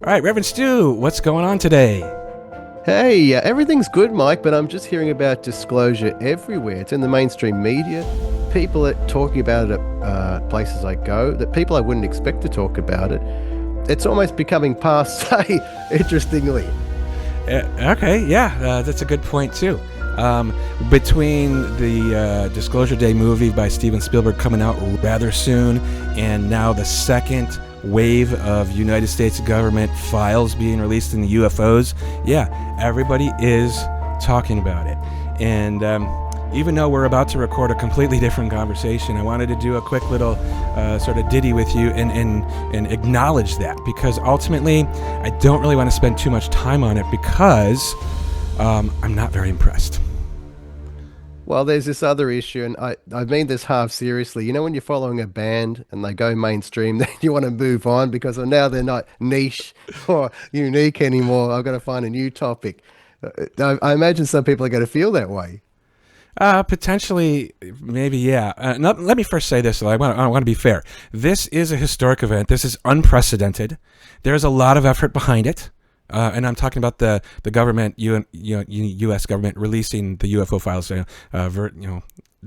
All right, Reverend Stu, what's going on today? Hey, everything's good, Mike, but I'm just hearing about disclosure everywhere. It's in the mainstream media. People are talking about it at places I go, that people I wouldn't expect to talk about it. It's almost becoming passe, interestingly. Okay, yeah, that's a good point, too. Between the Disclosure Day movie by Steven Spielberg coming out rather soon, and now the second wave of United States government files being released in the UFOs, yeah, everybody is talking about it. And even though we're about to record a completely different conversation, I wanted to do a quick little sort of ditty with you and acknowledge that, because ultimately I don't really want to spend too much time on it because I'm not very impressed. Well, there's this other issue, and I mean this half seriously. You know, when you're following a band and they go mainstream, then you want to move on because now they're not niche or unique anymore. I've got to find a new topic. I imagine some people are going to feel that way. Potentially, maybe, yeah. No, let me first say this, though. I want to be fair. This is a historic event. This is unprecedented. There's a lot of effort behind it. And I'm talking about the government, U.S. government releasing the UFO files,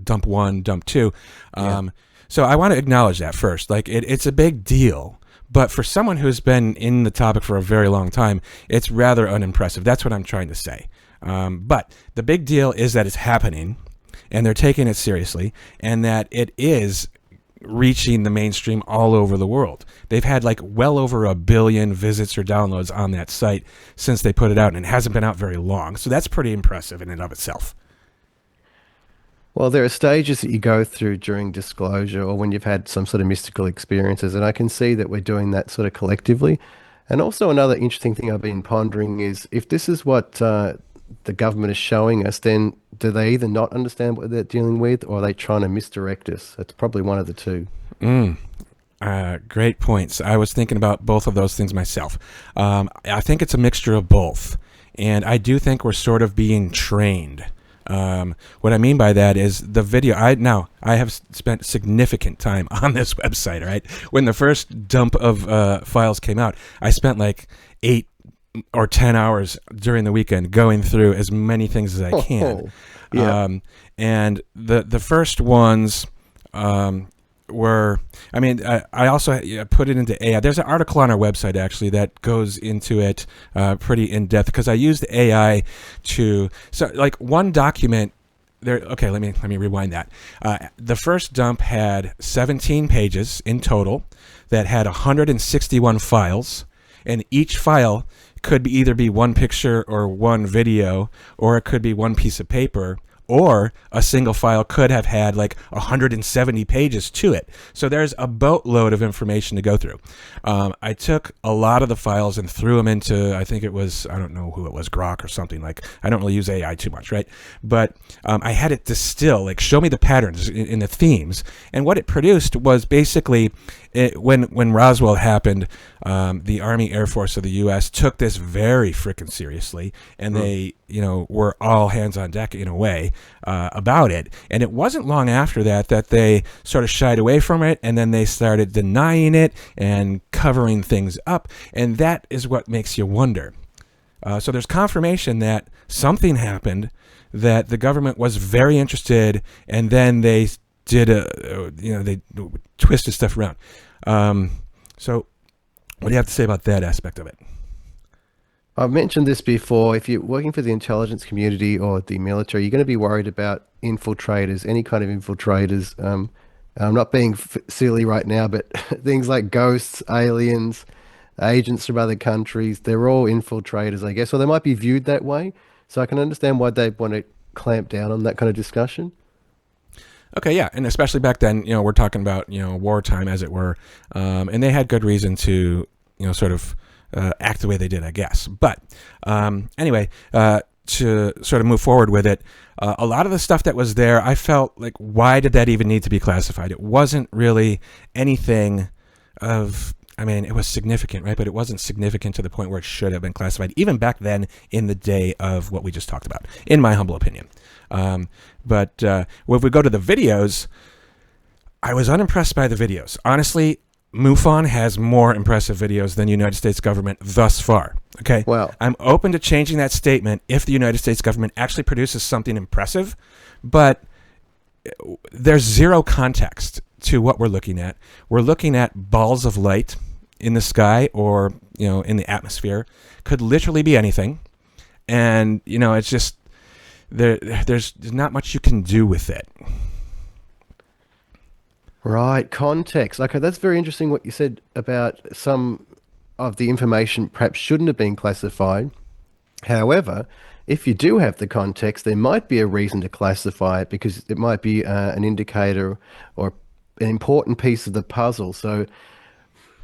dump one, dump two. So I want to acknowledge that first. Like, it's a big deal. But for someone who's been in the topic for a very long time, it's rather unimpressive. That's what I'm trying to say. But the big deal is that it's happening, and they're taking it seriously, and that it is reaching the mainstream all over the world. They've had like well over 1 billion visits or downloads on that site since they put it out, and it hasn't been out very long. So that's pretty impressive in and of itself. Well, there are stages that you go through during disclosure or when you've had some sort of mystical experiences, and I can see that we're doing that sort of collectively. And also another interesting thing I've been pondering is if this is what the government is showing us, then do they either not understand what they're dealing with or are they trying to misdirect us? It's probably one of the two. Great points. I was thinking about both of those things myself. I think it's a mixture of both. And I do think we're sort of being trained. What I mean by that is the video. I have spent significant time on this website, right? When the first dump of files came out, I spent like 8 or 10 hours during the weekend going through as many things as I can. Yeah. And the first ones were, I also put it into AI. There's an article on our website actually that goes into it pretty in depth, because I used AI so like one document there. Okay, let me rewind that. The first dump had 17 pages in total that had 161 files, and each file could either be one picture or one video, or it could be one piece of paper, or a single file could have had like 170 pages to it. So there's a boatload of information to go through. I took a lot of the files and threw them into, I think it was, I don't know who it was, Grok or something. Like, I don't really use AI too much, right? But I had it distill, like show me the patterns in the themes. And what it produced was basically, when Roswell happened, the Army Air Force of the U.S. took this very frickin' seriously, and they, were all hands on deck in a way about it. And it wasn't long after that they sort of shied away from it, and then they started denying it and covering things up, and that is what makes you wonder. So there's confirmation that something happened, that the government was very interested, and then they did they twisted stuff around. So what do you have to say about that aspect of it? I've mentioned this before. If you're working for the intelligence community or the military, you're going to be worried about infiltrators, any kind of infiltrators. I'm not being silly right now, but things like ghosts, aliens, agents from other countries, they're all infiltrators, I guess. Or they might be viewed that way. So I can understand why they want to clamp down on that kind of discussion. Okay, yeah, and especially back then, we're talking about, wartime, as it were, and they had good reason to, sort of act the way they did, I guess. But anyway, to sort of move forward with it, a lot of the stuff that was there, I felt like, why did that even need to be classified? It wasn't really anything of, it was significant, right? But it wasn't significant to the point where it should have been classified, even back then in the day of what we just talked about, in my humble opinion. But if we go to the videos, I was unimpressed by the videos. Honestly, MUFON has more impressive videos than the United States government thus far. Okay? Well, I'm open to changing that statement if the United States government actually produces something impressive, but there's zero context to what we're looking at. We're looking at balls of light in the sky or, in the atmosphere. Could literally be anything. And, it's just there's not much you can do with it. right, context. Okay, that's very interesting what you said about some of the information perhaps shouldn't have been classified. However, if you do have the context, there might be a reason to classify it because it might be an indicator or an important piece of the puzzle. So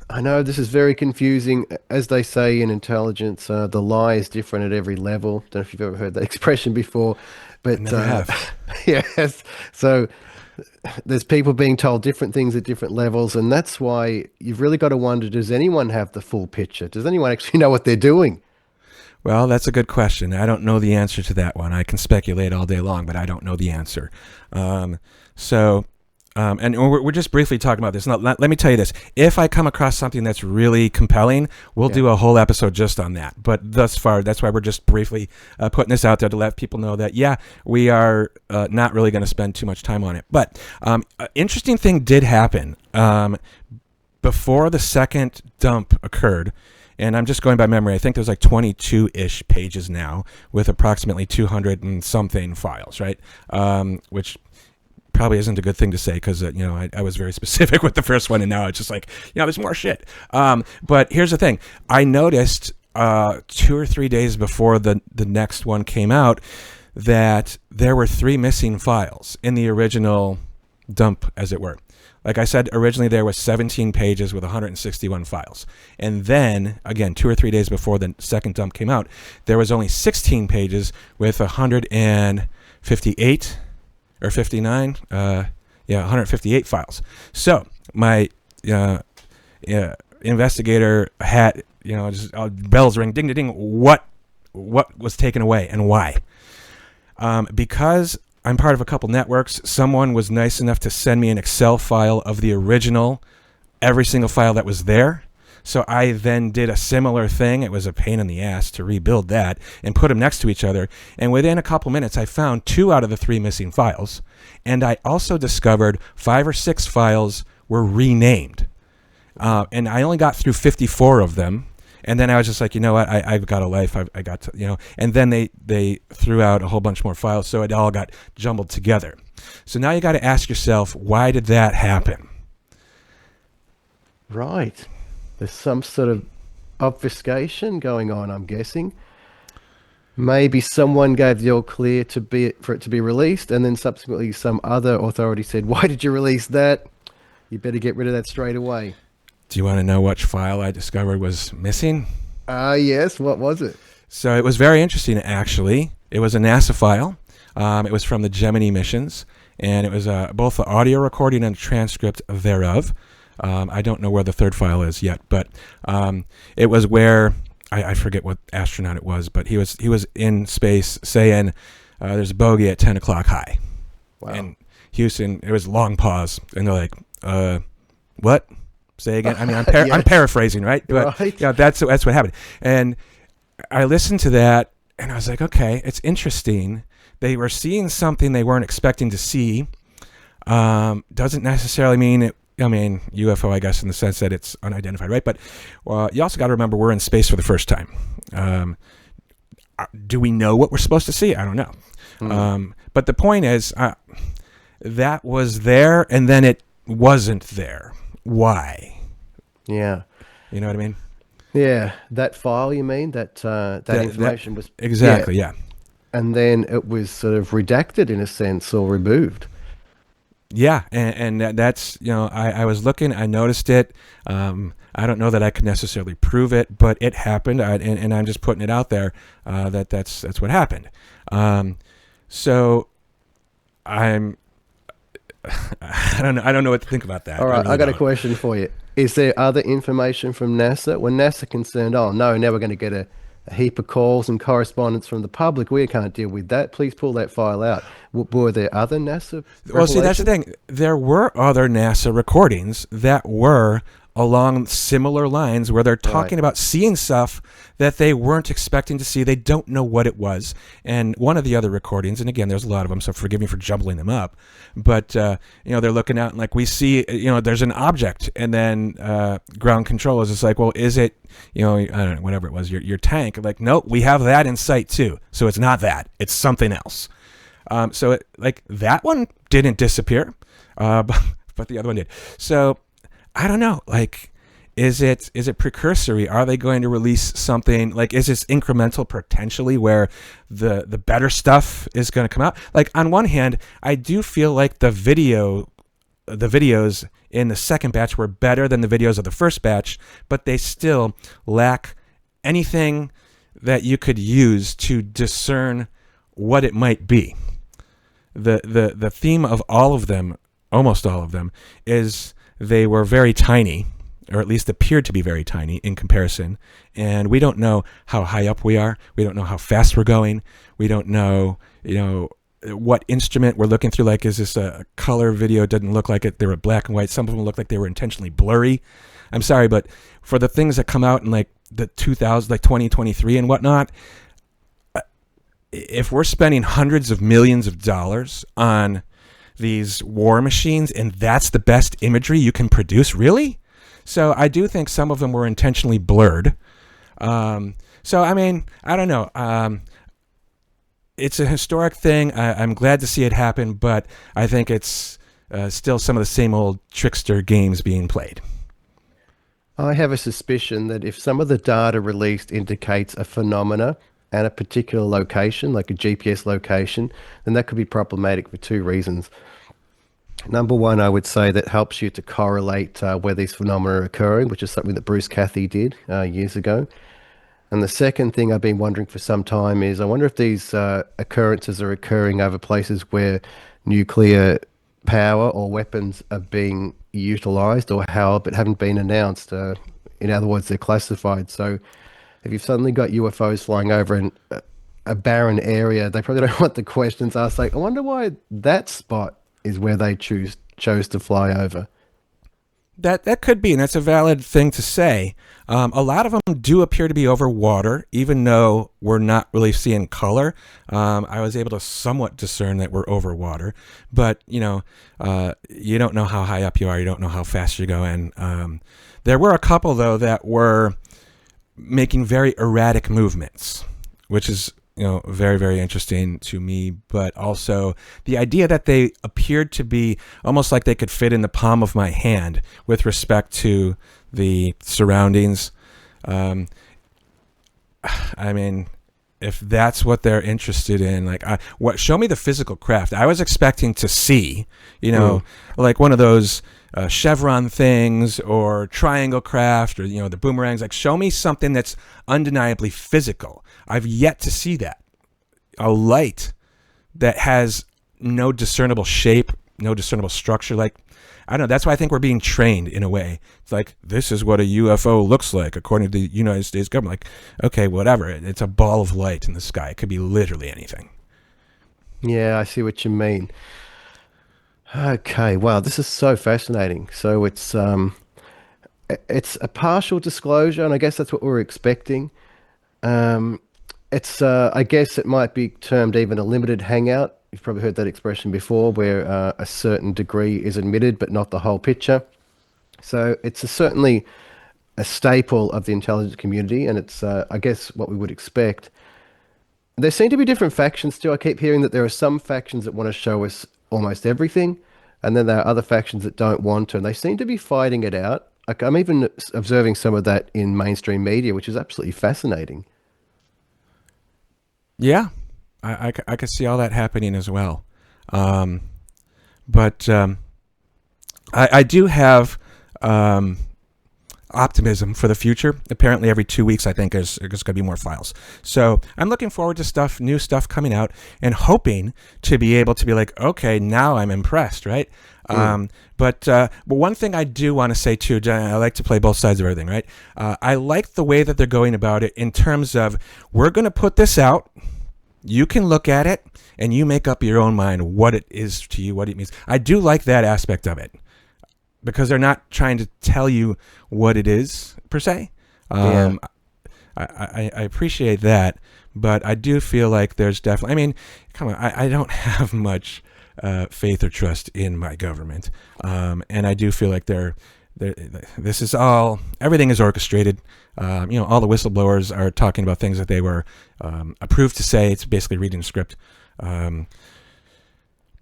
I know this is very confusing. As they say in intelligence, the lie is different at every level. Don't know if you've ever heard that expression before, but Never have. yes. So there's people being told different things at different levels, and that's why you've really got to wonder, does anyone have the full picture? Does anyone actually know what they're doing? Well, that's a good question. I don't know the answer to that one. I can speculate all day long, but I don't know the answer. And we're just briefly talking about this. Now, let me tell you this. If I come across something that's really compelling, we'll do a whole episode just on that. But thus far, that's why we're just briefly putting this out there to let people know that, we are not really going to spend too much time on it. But an interesting thing did happen before the second dump occurred. And I'm just going by memory. I think there's like 22-ish pages now with approximately 200 and something files, right? Which probably isn't a good thing to say because, I was very specific with the first one, and now it's just like, there's more shit. But here's the thing. I noticed 2 or 3 days before the next one came out that there were 3 missing files in the original dump, as it were. Like I said, originally there was 17 pages with 161 files. And then, again, 2 or 3 days before the second dump came out, there was only 16 pages with 158 or 59, 158 files. So my investigator had, just bells ring, ding, ding, ding. What was taken away and why? Because I'm part of a couple networks. Someone was nice enough to send me an Excel file of the original, every single file that was there. So I then did a similar thing. It was a pain in the ass to rebuild that and put them next to each other. And within a couple minutes, I found 2 out of the 3 missing files. And I also discovered 5 or 6 files were renamed. And I only got through 54 of them. And then I was just like, you know what, I've got a life. I got to, and then they threw out a whole bunch more files. So it all got jumbled together. So now you got to ask yourself, why did that happen? Right. There's some sort of obfuscation going on, I'm guessing. Maybe someone gave the all clear for it to be released, and then subsequently some other authority said, why did you release that? You better get rid of that straight away. Do you want to know which file I discovered was missing? Yes. What was it? So it was very interesting, actually. It was a NASA file. It was from the Gemini missions, and it was both the audio recording and transcript thereof. I don't know where the third file is yet, but it was where I forget what astronaut it was, but he was in space saying there's a bogey at 10 o'clock high. Wow. And Houston, it was a long pause, and they're like, what? Say again. I mean, Yes. I'm paraphrasing, right? But Right. that's what happened. And I listened to that, and I was like, okay, it's interesting. They were seeing something they weren't expecting to see. Doesn't necessarily mean it. I mean, UFO, I guess, in the sense that it's unidentified, right? But you also got to remember we're in space for the first time. Do we know what we're supposed to see? I don't know. But the point is, that was there, and then it wasn't there. Why? Yeah. You know what I mean? Yeah. That file, you mean? That information was... Exactly, yeah. And then it was sort of redacted in a sense, or removed. Yeah, and that's, I was looking, I noticed it. I don't know that I could necessarily prove it, but it happened, and I'm just putting it out there that's what happened. So I don't know what to think about that. All right, really I got a don't. question for you. Is there other information from NASA? When NASA concerned, oh no, now we're going to get a heap of calls and correspondence from the public. We can't deal with that. Please pull that file out. Were there other NASA Well, see, that's the revelations? thing. There were other NASA recordings that were along similar lines where they're talking about seeing stuff that they weren't expecting to see. They don't know what it was. And one of the other recordings, and again, there's a lot of them, so forgive me for jumbling them up, but they're looking out and like we see, there's an object, and then ground control is just like, well, is it, I don't know, whatever it was, your tank? Like, nope, we have that in sight too. So it's not that, it's something else. So that one didn't disappear, but the other one did. So I don't know, like, is it precursory? Are they going to release something, like, is this incremental potentially where the better stuff is going to come out? Like, on one hand, I do feel like the videos in the second batch were better than the videos of the first batch, but they still lack anything that you could use to discern what it might be. The theme of all of them, almost all of them, is they were very tiny, or at least appeared to be very tiny in comparison. And we don't know how high up we are. We don't know how fast we're going. We don't know, what instrument we're looking through. Like, is this a color video? It doesn't look like it. They were black and white. Some of them look like they were intentionally blurry. I'm sorry, but for the things that come out in like the 2023 and whatnot, if we're spending hundreds of millions of dollars on these war machines and that's the best imagery you can produce, really? So I do think some of them were intentionally blurred. So I mean, I don't know. It's a historic thing. I'm glad to see it happen, but I think it's still some of the same old trickster games being played. I have a suspicion that if some of the data released indicates a phenomena and a particular location, like a GPS location, then that could be problematic for two reasons. Number one, I would say that helps you to correlate where these phenomena are occurring, which is something that Bruce Cathy did years ago. And the second thing I've been wondering for some time is, I wonder if these occurrences are occurring over places where nuclear power or weapons are being utilized or how, but haven't been announced. In other words, they're classified. So if you've suddenly got UFOs flying over in a barren area, they probably don't want the questions asked, like, I wonder why that spot is where they chose to fly over. That could be, and that's a valid thing to say. A lot of them do appear to be over water, even though we're not really seeing color. I was able to somewhat discern that we're over water, but you don't know how high up you are. You don't know how fast you're going. There were a couple, though, that were making very erratic movements, which is very, very interesting to me, but also the idea that they appeared to be almost like they could fit in the palm of my hand with respect to the surroundings. I mean, if that's what they're interested in, like, show me the physical craft. I was expecting to see, like one of those chevron things or triangle craft or the boomerangs. Like, show me something that's undeniably physical. I've yet to see that. A light that has no discernible shape, no discernible structure. Like, I don't know. That's why I think we're being trained in a way. It's like, this is what a UFO looks like according to the United States government. Like, okay, whatever. It's a ball of light in the sky. It could be literally anything. Yeah, I see what you mean. Okay, wow, this is so fascinating. So it's a partial disclosure, and I guess that's what we're expecting. I guess it might be termed even a limited hangout. You've probably heard that expression before, where a certain degree is admitted, but not the whole picture. So it's certainly a staple of the intelligence community, and it's, I guess, what we would expect. There seem to be different factions too. I keep hearing that there are some factions that want to show us almost everything, and then there are other factions that don't want to, and they seem to be fighting it out. Like, I'm even observing some of that in mainstream media, which is absolutely fascinating. Yeah, I could see all that happening as well. But I do have optimism for the future. Apparently every 2 weeks, I think, there's going to be more files. So I'm looking forward to new stuff coming out and hoping to be able to be like, okay, now I'm impressed, right? But one thing I do want to say too, I like to play both sides of everything, right? I like the way that they're going about it in terms of, we're going to put this out. You can look at it and you make up your own mind what it is to you, what it means. I do like that aspect of it, because they're not trying to tell you what it is per se. I appreciate that, but I do feel like there's definitely, I mean, come on, I don't have much faith or trust in my government. And I do feel like this is all, everything is orchestrated. All the whistleblowers are talking about things that they were approved to say. It's basically reading the script.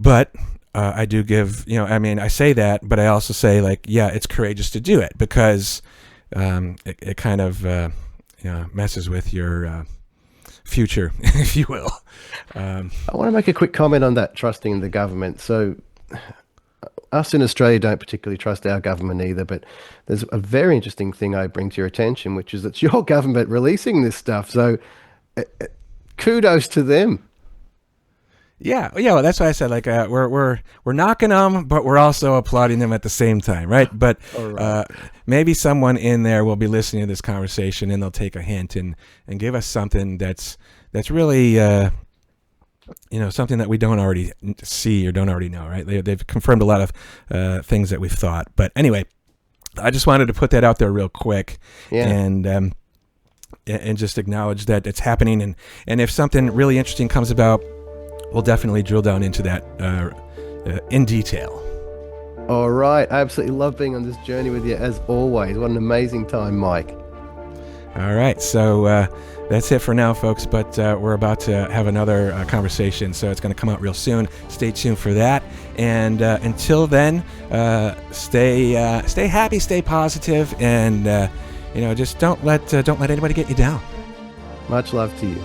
But I do give, I say that, but I also say, like, yeah, it's courageous to do it, because it kind of messes with your future, if you will. I want to make a quick comment on that, trusting the government. So us in Australia don't particularly trust our government either, but there's a very interesting thing I bring to your attention, which is it's your government releasing this stuff. So kudos to them. Yeah. Well, that's why I said, like, we're knocking them, but we're also applauding them at the same time, right? But maybe someone in there will be listening to this conversation, and they'll take a hint and give us something that's really something that we don't already see or don't already know, right? They've confirmed a lot of things that we've thought. But anyway, I just wanted to put that out there real quick, and just acknowledge that it's happening. And if something really interesting comes about, we'll definitely drill down into that in detail. All right. I absolutely love being on this journey with you, as always. What an amazing time, Mike. All right. So that's it for now, folks. But we're about to have another conversation, so it's going to come out real soon. Stay tuned for that. And until then, stay happy, stay positive, and just don't let anybody get you down. Much love to you.